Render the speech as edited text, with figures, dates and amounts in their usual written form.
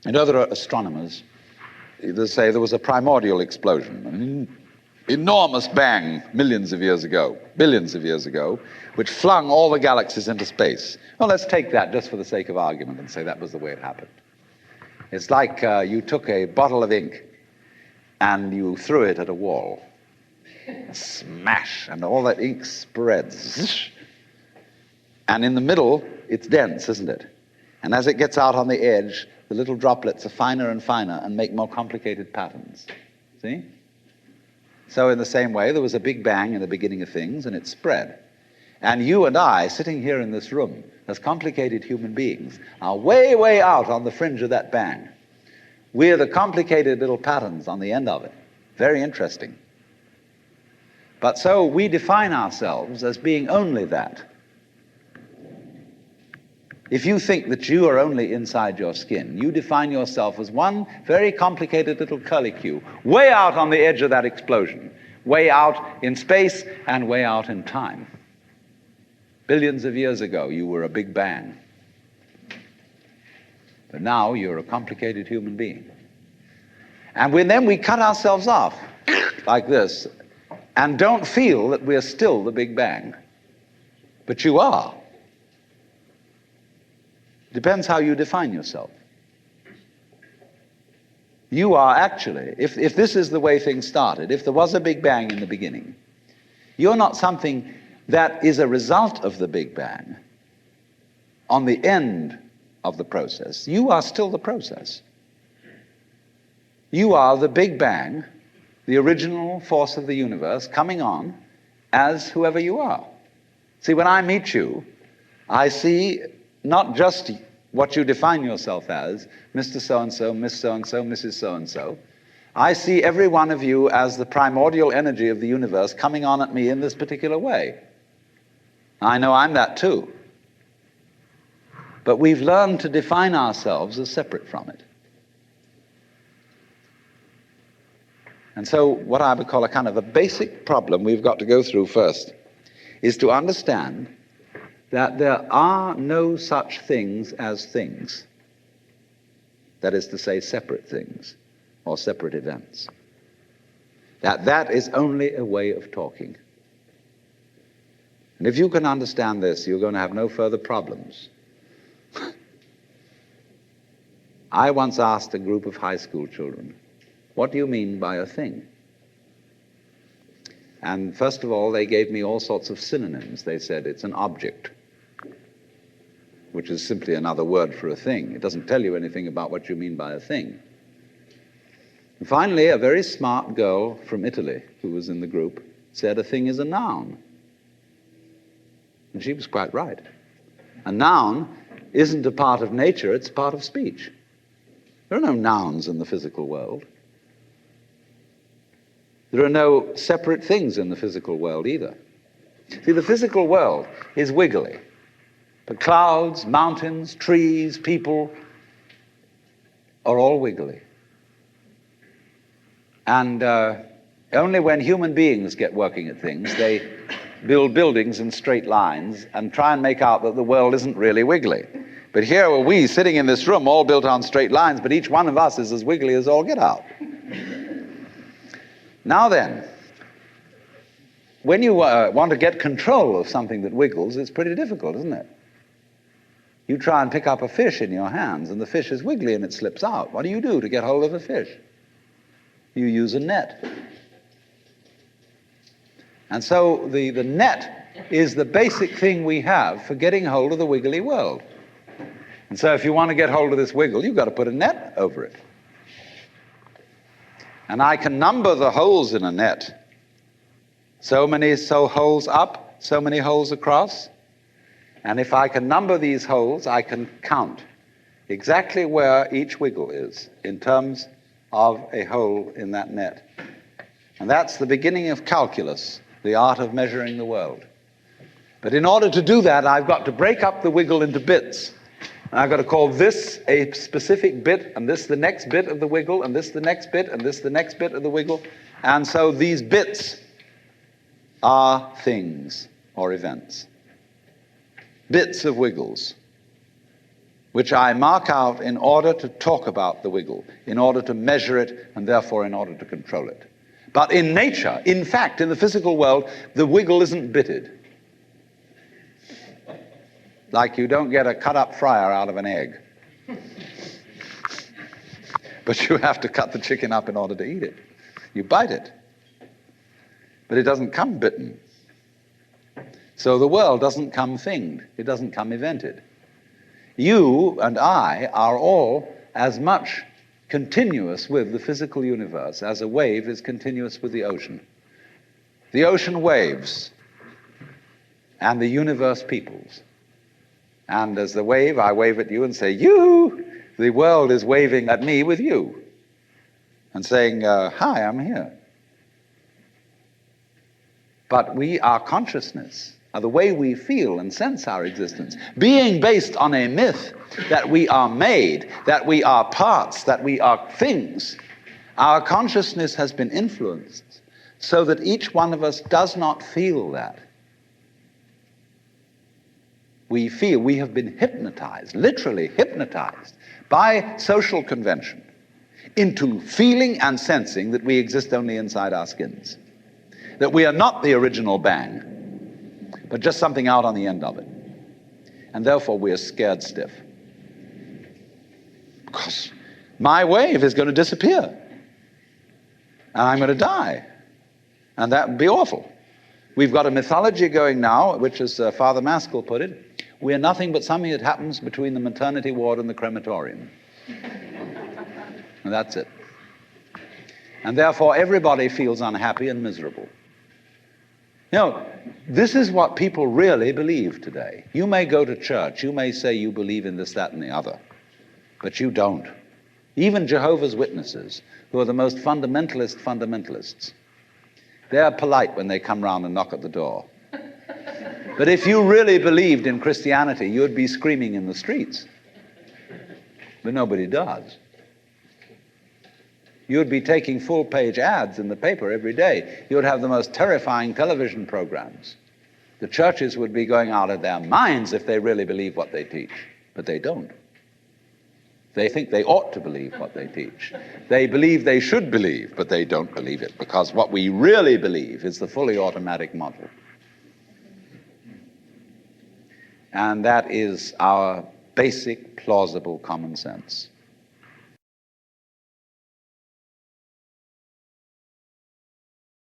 And other astronomers, they say there was a primordial explosion, an enormous bang millions of years ago, billions of years ago, which flung all the galaxies into space. Well, let's take that just for the sake of argument and say that was the way it happened. It's like you took a bottle of ink and you threw it at a wall. Smash, and all that ink spreads. And in the middle, it's dense, isn't it? And as it gets out on the edge, the little droplets are finer and finer and make more complicated patterns. See? So in the same way, there was a big bang in the beginning of things, and it spread. And you and I, sitting here in this room, as complicated human beings, are way, way out on the fringe of that bang. We're the complicated little patterns on the end of it. Very interesting. But so we define ourselves as being only that. If you think that you are only inside your skin, you define yourself as one very complicated little curlicue, way out on the edge of that explosion, way out in space and way out in time. Billions of years ago, you were a big bang. But now you're a complicated human being. And then we cut ourselves off like this and don't feel that we're still the Big Bang. But you are. Depends how you define yourself. You are actually, if this is the way things started, if there was a Big Bang in the beginning, you're not something that is a result of the Big Bang on the end of the process. You are still the process. You are the Big Bang, the original force of the universe, coming on as whoever you are. See, when I meet you, I see not just what you define yourself as, Mr. So-and-so, Miss So-and-so, Mrs. So-and-so. I see every one of you as the primordial energy of the universe coming on at me in this particular way. I know I'm that too. But we've learned to define ourselves as separate from it. And so what I would call a kind of a basic problem we've got to go through first is to understand that there are no such things as things. That is to say, separate things or separate events. That is only a way of talking. And if you can understand this, you're going to have no further problems. I once asked a group of high school children, what do you mean by a thing? And first of all, they gave me all sorts of synonyms. They said it's an object, which is simply another word for a thing. It doesn't tell you anything about what you mean by a thing. And finally, a very smart girl from Italy who was in the group said a thing is a noun. And she was quite right. A noun isn't a part of nature, it's a part of speech. There are no nouns in the physical world. There are no separate things in the physical world either. See, the physical world is wiggly. But clouds, mountains, trees, people are all wiggly. And only when human beings get working at things, they build buildings in straight lines and try and make out that the world isn't really wiggly. But here are we sitting in this room all built on straight lines, but each one of us is as wiggly as all get out. Now then, when you want to get control of something that wiggles, it's pretty difficult, isn't it? You try and pick up a fish in your hands, and the fish is wiggly and it slips out. What do you do to get hold of a fish? You use a net. And so the net is the basic thing we have for getting hold of the wiggly world. And so if you want to get hold of this wiggle, you've got to put a net over it. And I can number the holes in a net. So many holes up, so many holes across. And if I can number these holes, I can count exactly where each wiggle is in terms of a hole in that net. And that's the beginning of calculus, the art of measuring the world. But in order to do that, I've got to break up the wiggle into bits. And I've got to call this a specific bit, and this the next bit of the wiggle, and this the next bit, and this the next bit of the wiggle. And so these bits are things or events. Bits of wiggles. which I mark out in order to talk about the wiggle, in order to measure it, and therefore in order to control it. But in nature, in fact, in the physical world, the wiggle isn't bitted. Like you don't get a cut-up fryer out of an egg. But you have to cut the chicken up in order to eat it. You bite it. But it doesn't come bitten. So the world doesn't come thinged. It doesn't come evented. You and I are all as much continuous with the physical universe as a wave is continuous with the ocean. The ocean waves, and the universe peoples. And as the wave, I wave at you and say, you! The world is waving at me with you and saying, hi, I'm here. But our consciousness, the way we feel and sense our existence, being based on a myth that we are made, that we are parts, that we are things, our consciousness has been influenced so that each one of us does not feel that. We have been hypnotized, literally hypnotized, by social convention into feeling and sensing that we exist only inside our skins, that we are not the original bang, but just something out on the end of it. And therefore we are scared stiff. Because my wave is going to disappear, and I'm going to die, and that would be awful. We've got a mythology going now, which, as Father Maskell put it, we are nothing but something that happens between the maternity ward and the crematorium. And that's it. And therefore everybody feels unhappy and miserable. You know, this is what people really believe today. You may go to church, you may say you believe in this, that, and the other, but you don't. Even Jehovah's Witnesses, who are the most fundamentalists, they're polite when they come round and knock at the door. But if you really believed in Christianity, you'd be screaming in the streets. But nobody does. You'd be taking full-page ads in the paper every day. You'd have the most terrifying television programs. The churches would be going out of their minds if they really believe what they teach. But they don't. They think they ought to believe what they teach. They believe they should believe, but they don't believe it, because what we really believe is the fully automatic model. And that is our basic, plausible common sense.